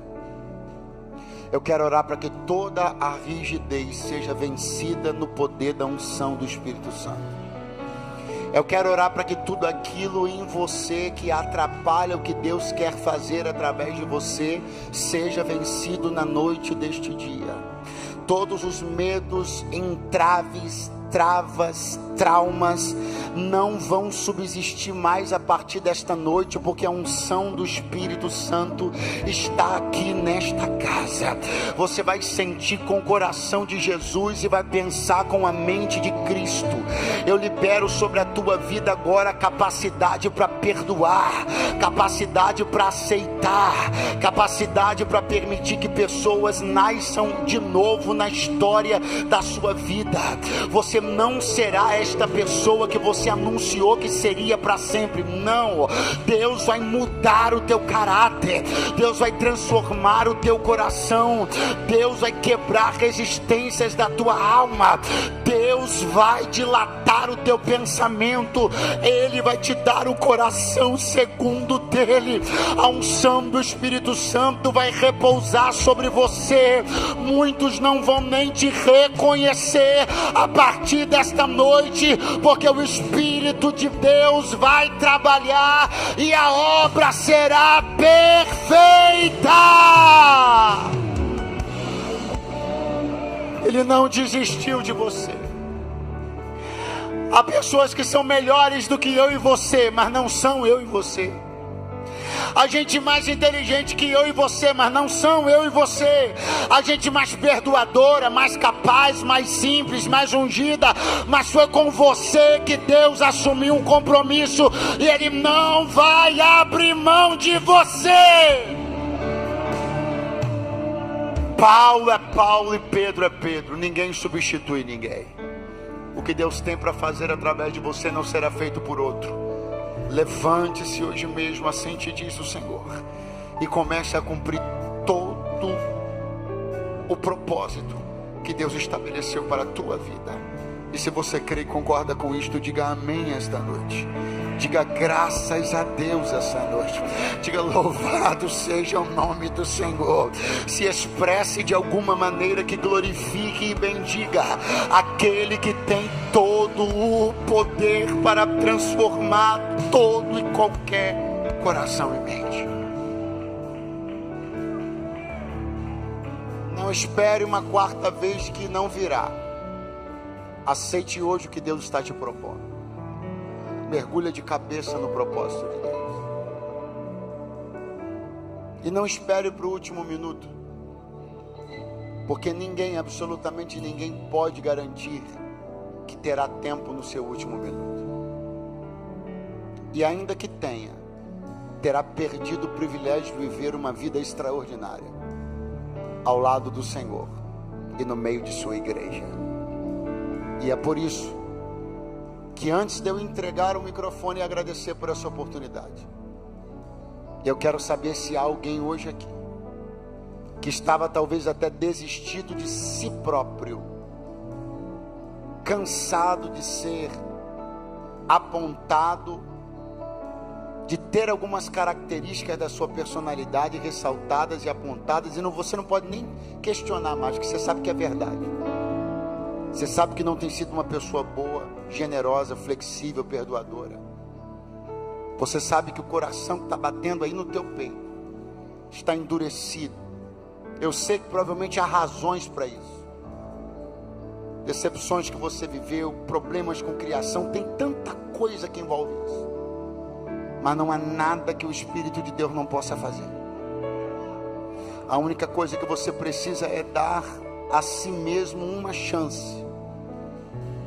Eu quero orar para que toda a rigidez seja vencida no poder da unção do Espírito Santo. Eu quero orar para que tudo aquilo em você que atrapalha o que Deus quer fazer através de você, seja vencido na noite deste dia. Todos os medos, entraves, travas, traumas não vão subsistir mais a partir desta noite, porque a unção do Espírito Santo está aqui nesta casa. Você vai sentir com o coração de Jesus e vai pensar com a mente de Cristo. Eu libero sobre a tua vida agora capacidade para perdoar, capacidade para aceitar, capacidade para permitir que pessoas nasçam de novo na história da sua vida. Você não será esta pessoa que você anunciou que seria para sempre. Não, Deus vai mudar o teu caráter, Deus vai transformar o teu coração, Deus vai quebrar resistências da tua alma, Deus vai dilatar o teu pensamento, Ele vai te dar o coração segundo dele. A unção do Espírito Santo vai repousar sobre você. Muitos não vão nem te reconhecer a partir desta noite, porque o Espírito de Deus vai trabalhar e a obra será perfeita. Ele não desistiu de você. Há pessoas que são melhores do que eu e você, mas não são eu e você. Há gente mais inteligente que eu e você, mas não são eu e você. Há gente mais perdoadora, mais capaz, mais simples, mais ungida, mas foi com você que Deus assumiu um compromisso e Ele não vai abrir mão de você. Paulo é Paulo e Pedro é Pedro. Ninguém substitui ninguém. O que Deus tem para fazer através de você não será feito por outro. Levante-se hoje mesmo, assim te diz o Senhor, e comece a cumprir todo o propósito que Deus estabeleceu para a tua vida. E se você crê e concorda com isto, diga amém esta noite. Diga graças a Deus essa noite. Diga louvado seja o nome do Senhor. Se expresse de alguma maneira que glorifique e bendiga aquele que tem todo o poder para transformar todo e qualquer coração e mente. Não espere uma quarta vez que não virá. Aceite hoje o que Deus está te propondo. Mergulha de cabeça no propósito de Deus. E não espere para o último minuto, porque ninguém, absolutamente ninguém, pode garantir que terá tempo no seu último minuto. E ainda que tenha, terá perdido o privilégio de viver uma vida extraordinária ao lado do Senhor e no meio de sua igreja. E é por isso que antes de eu entregar o microfone e agradecer por essa oportunidade, eu quero saber se há alguém hoje aqui que estava talvez até desistido de si próprio, cansado de ser apontado, de ter algumas características da sua personalidade ressaltadas e apontadas, e você não pode nem questionar mais, porque você sabe que é verdade. Você sabe que não tem sido uma pessoa boa, generosa, flexível, perdoadora. Você sabe que o coração que está batendo aí no teu peito está endurecido. Eu sei que provavelmente há razões para isso. Decepções que você viveu, problemas com criação, tem tanta coisa que envolve isso. Mas não há nada que o Espírito de Deus não possa fazer. A única coisa que você precisa é dar a si mesmo uma chance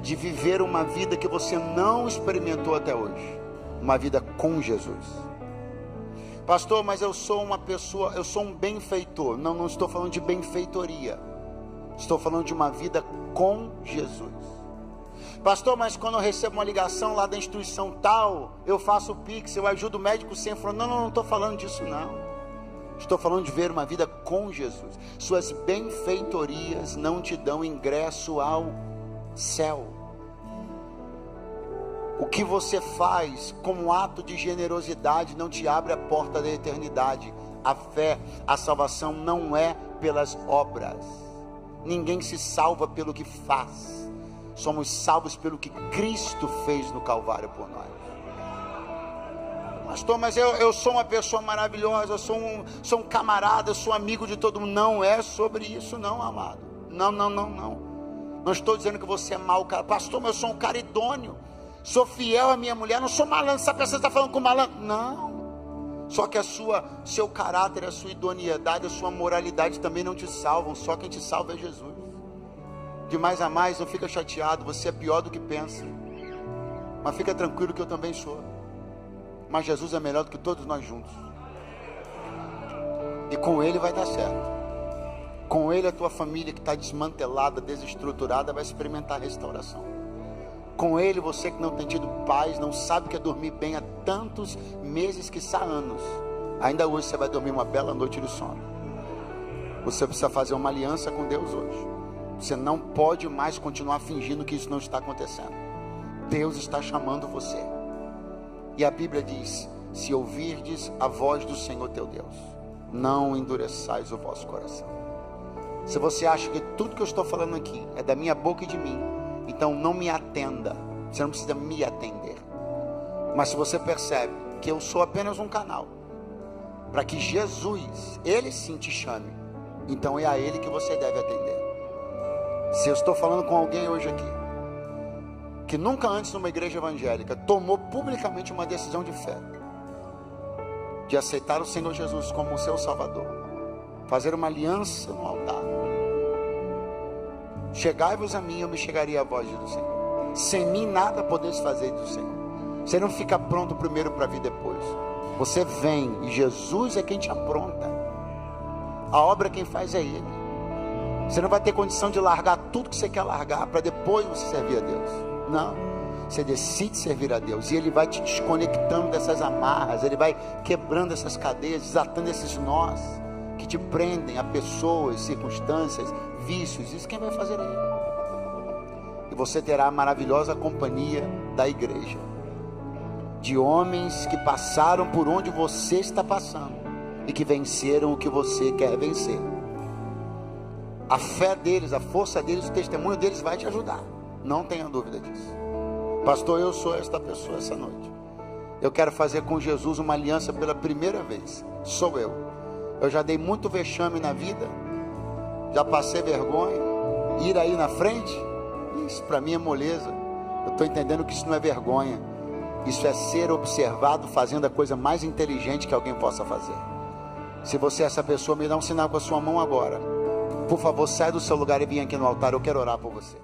de viver uma vida que você não experimentou até hoje, uma vida com Jesus. Pastor, mas eu sou uma pessoa, eu sou um benfeitor. Não estou falando de benfeitoria, estou falando de uma vida com Jesus. Pastor, mas quando eu recebo uma ligação lá da instituição tal, eu faço o Pix, eu ajudo o médico sem fronteira. Não estou falando disso não. Estou falando de ver uma vida com Jesus. Suas benfeitorias não te dão ingresso ao céu. O que você faz como ato de generosidade não te abre a porta da eternidade. A fé, a salvação não é pelas obras. Ninguém se salva pelo que faz. Somos salvos pelo que Cristo fez no Calvário por nós. Pastor, mas eu sou uma pessoa maravilhosa, eu sou um camarada, eu sou amigo de todo mundo. Não é sobre isso não, amado. Não. Não estou dizendo que você é mau cara. Pastor, mas eu sou um cara idôneo. Sou fiel à minha mulher, não sou malandro. Essa pessoa está falando com malandro. Não. Só que seu caráter, a sua idoneidade, a sua moralidade também não te salvam. Só quem te salva é Jesus. De mais a mais, não fica chateado. Você é pior do que pensa. Mas fica tranquilo que eu também sou. Mas Jesus é melhor do que todos nós juntos. E com Ele vai dar certo. Com Ele a tua família que está desmantelada, desestruturada, vai experimentar restauração. Com Ele você que não tem tido paz, não sabe o que é dormir bem há tantos meses, quiçá anos, ainda hoje você vai dormir uma bela noite de sono. Você precisa fazer uma aliança com Deus hoje. Você não pode mais continuar fingindo que isso não está acontecendo. Deus está chamando você. E a Bíblia diz: se ouvirdes a voz do Senhor teu Deus, não endureçais o vosso coração. Se você acha que tudo que eu estou falando aqui é da minha boca e de mim, então não me atenda. Você não precisa me atender. Mas se você percebe que eu sou apenas um canal para que Jesus, Ele sim te chame, então é a Ele que você deve atender. Se eu estou falando com alguém hoje aqui que nunca antes numa igreja evangélica tomou publicamente uma decisão de fé, de aceitar o Senhor Jesus como o seu Salvador, fazer uma aliança no altar, chegai-vos a mim, eu me chegaria à voz do Senhor. Sem mim nada podeis fazer do Senhor. Você não fica pronto primeiro para vir depois. Você vem e Jesus é quem te apronta. A obra quem faz é Ele. Você não vai ter condição de largar tudo que você quer largar para depois você servir a Deus. Não. Você decide servir a Deus e Ele vai te desconectando dessas amarras. Ele vai quebrando essas cadeias, desatando esses nós que te prendem a pessoas, circunstâncias, vícios. Isso quem vai fazer é Ele. E você terá a maravilhosa companhia da igreja, de homens que passaram por onde você está passando e que venceram o que você quer vencer. A fé deles, a força deles, o testemunho deles vai te ajudar. Não tenha dúvida disso. Pastor, eu sou esta pessoa essa noite. Eu quero fazer com Jesus uma aliança pela primeira vez. Sou eu. Eu já dei muito vexame na vida, já passei vergonha. Ir aí na frente, isso para mim é moleza. Eu estou entendendo que isso não é vergonha. Isso é ser observado fazendo a coisa mais inteligente que alguém possa fazer. Se você é essa pessoa, me dá um sinal com a sua mão agora. Por favor, sai do seu lugar e vem aqui no altar, eu quero orar por você.